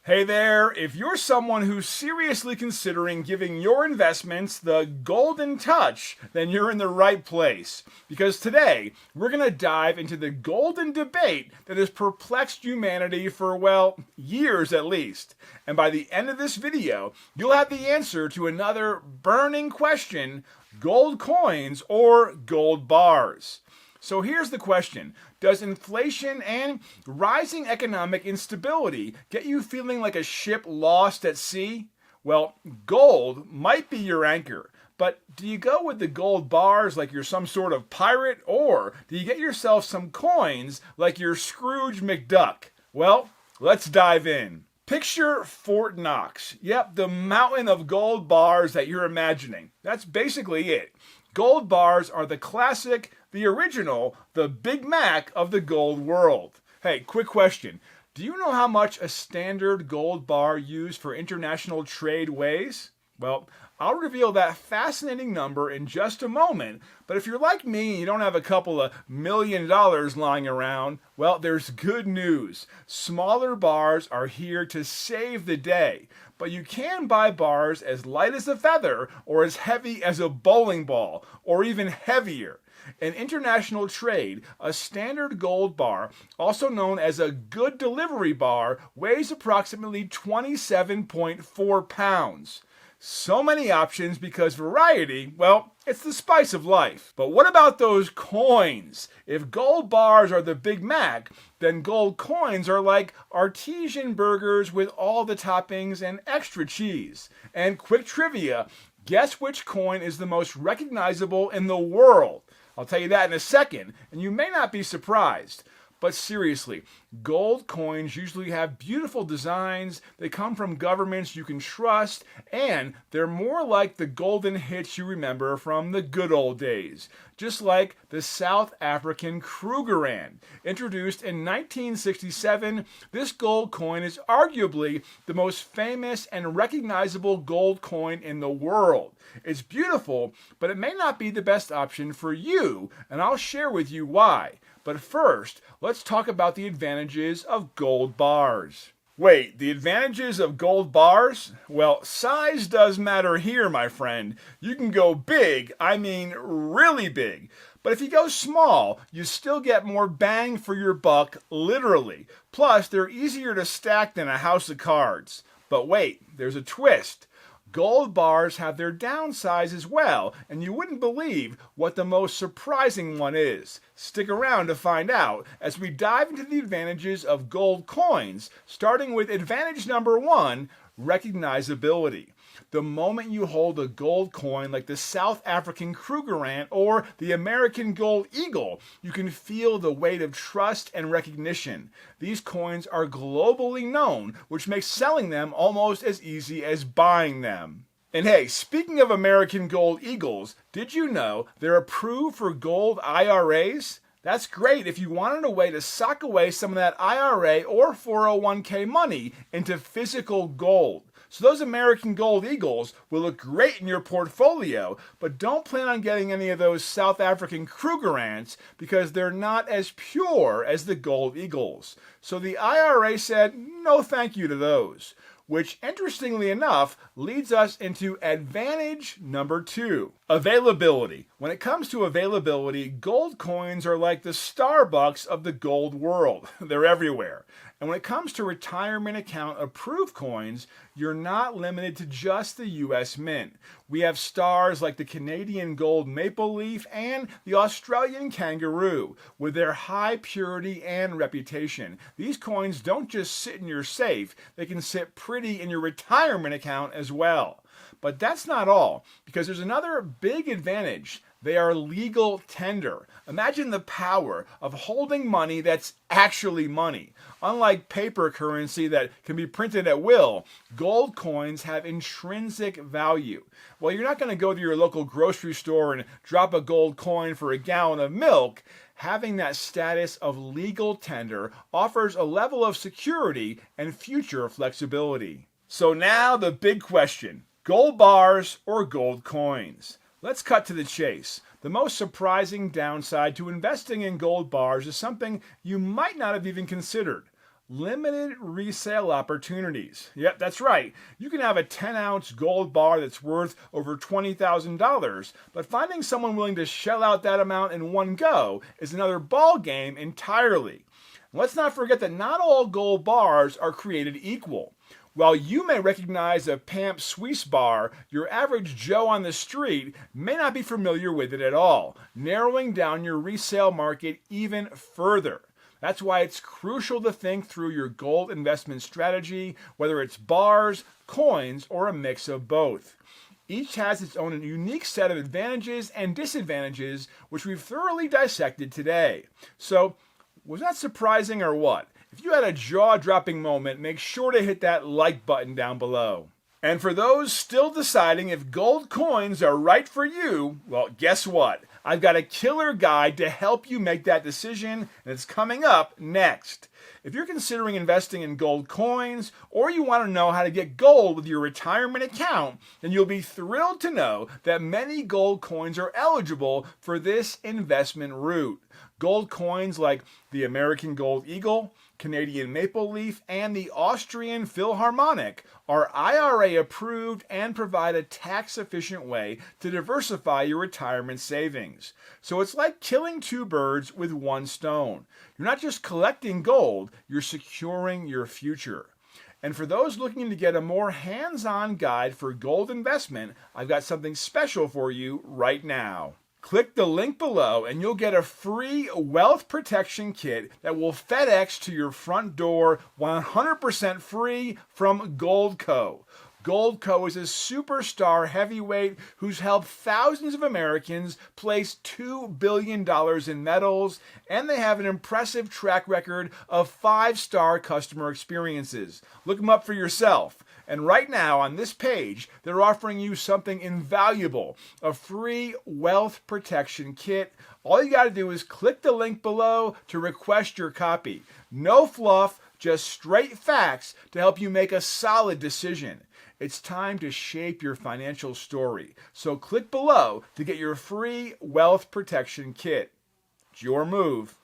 Hey there, if you're someone who's seriously considering giving your investments the golden touch, then you're in the right place. Because today, we're going to dive into the golden debate that has perplexed humanity for, well, years at least. And by the end of this video, you'll have the answer to another burning question: gold coins or gold bars? So here's the question. Does inflation and rising economic instability get you feeling like a ship lost at sea? Well, gold might be your anchor, but do you go with the gold bars like you're some sort of pirate, or do you get yourself some coins like you're Scrooge McDuck? Well, let's dive in. Picture Fort Knox. Yep, the mountain of gold bars that you're imagining. That's basically it. Gold bars are the classic, the original, the Big Mac of the gold world. Hey, quick question. Do you know how much a standard gold bar used for international trade weighs? Well, I'll reveal that fascinating number in just a moment, but if you're like me and you don't have a couple of $1 million lying around, well, there's good news. Smaller bars are here to save the day, but you can buy bars as light as a feather or as heavy as a bowling ball, or even heavier. In international trade, a standard gold bar, also known as a good delivery bar, weighs approximately 27.4 pounds. So many options because variety, well, it's the spice of life. But what about those coins? If gold bars are the Big Mac, then gold coins are like artesian burgers with all the toppings and extra cheese. And quick trivia, guess which coin is the most recognizable in the world? I'll tell you that in a second, and you may not be surprised. But seriously, gold coins usually have beautiful designs, they come from governments you can trust, and they're more like the golden hits you remember from the good old days. Just like the South African Krugerrand. Introduced in 1967, this gold coin is arguably the most famous and recognizable gold coin in the world. It's beautiful, but it may not be the best option for you, and I'll share with you why. But first, let's talk about the advantages of gold bars. Wait, the advantages of gold bars? Well, size does matter here, my friend. You can go big, I mean really big. But if you go small, you still get more bang for your buck, literally. Plus, they're easier to stack than a house of cards. But wait, there's a twist. Gold bars have their downsides as well, and you wouldn't believe what the most surprising one is. Stick around to find out as we dive into the advantages of gold coins, starting with advantage number 1, recognizability. The moment you hold a gold coin like the South African Krugerrand or the American Gold Eagle, you can feel the weight of trust and recognition. These coins are globally known, which makes selling them almost as easy as buying them. And hey, speaking of American Gold Eagles, did you know they're approved for Gold IRAs? That's great if you wanted a way to sock away some of that IRA or 401k money into physical gold. So those American Gold Eagles will look great in your portfolio, but don't plan on getting any of those South African Krugerrands because they're not as pure as the Gold Eagles. So the IRA said no thank you to those. Which, interestingly enough, leads us into advantage number 2, availability. When it comes to availability, gold coins are like the Starbucks of the gold world. They're everywhere. And when it comes to retirement account approved coins, you're not limited to just the US Mint. We have stars like the Canadian Gold Maple Leaf and the Australian Kangaroo, with their high purity and reputation. These coins don't just sit in your safe, they can sit pretty in your retirement account as well. But that's not all, because there's another big advantage. They are legal tender. Imagine the power of holding money that's actually money. Unlike paper currency that can be printed at will, gold coins have intrinsic value. Well, you're not going to go to your local grocery store and drop a gold coin for a gallon of milk. Having that status of legal tender offers a level of security and future flexibility. So now the big question, gold bars or gold coins? Let's cut to the chase. The most surprising downside to investing in gold bars is something you might not have even considered: limited resale opportunities. Yep, that's right. You can have a 10-ounce gold bar that's worth over $20,000, but finding someone willing to shell out that amount in one go is another ball game entirely. Let's not forget that not all gold bars are created equal. While you may recognize a Pamp Swiss bar, your average Joe on the street may not be familiar with it at all, narrowing down your resale market even further. That's why it's crucial to think through your gold investment strategy, whether it's bars, coins, or a mix of both. Each has its own unique set of advantages and disadvantages, which we've thoroughly dissected today. So, was that surprising or what? If you had a jaw-dropping moment, make sure to hit that like button down below. And for those still deciding if gold coins are right for you, well, guess what? I've got a killer guide to help you make that decision, and it's coming up next. If you're considering investing in gold coins, or you want to know how to get gold with your retirement account, then you'll be thrilled to know that many gold coins are eligible for this investment route. Gold coins like the American Gold Eagle, Canadian Maple Leaf, and the Austrian Philharmonic are IRA approved and provide a tax-efficient way to diversify your retirement savings. So it's like killing two birds with one stone. You're not just collecting gold, you're securing your future. And for those looking to get a more hands-on guide for gold investment, I've got something special for you right now. Click the link below and you'll get a free wealth protection kit that will FedEx to your front door 100% free from Goldco. Goldco is a superstar heavyweight who's helped thousands of Americans place $2 billion in metals, and they have an impressive track record of 5-star customer experiences. Look them up for yourself. And right now on this page, they're offering you something invaluable, a free wealth protection kit. All you got to do is click the link below to request your copy. No fluff, just straight facts to help you make a solid decision. It's time to shape your financial story. So click below to get your free wealth protection kit. It's your move.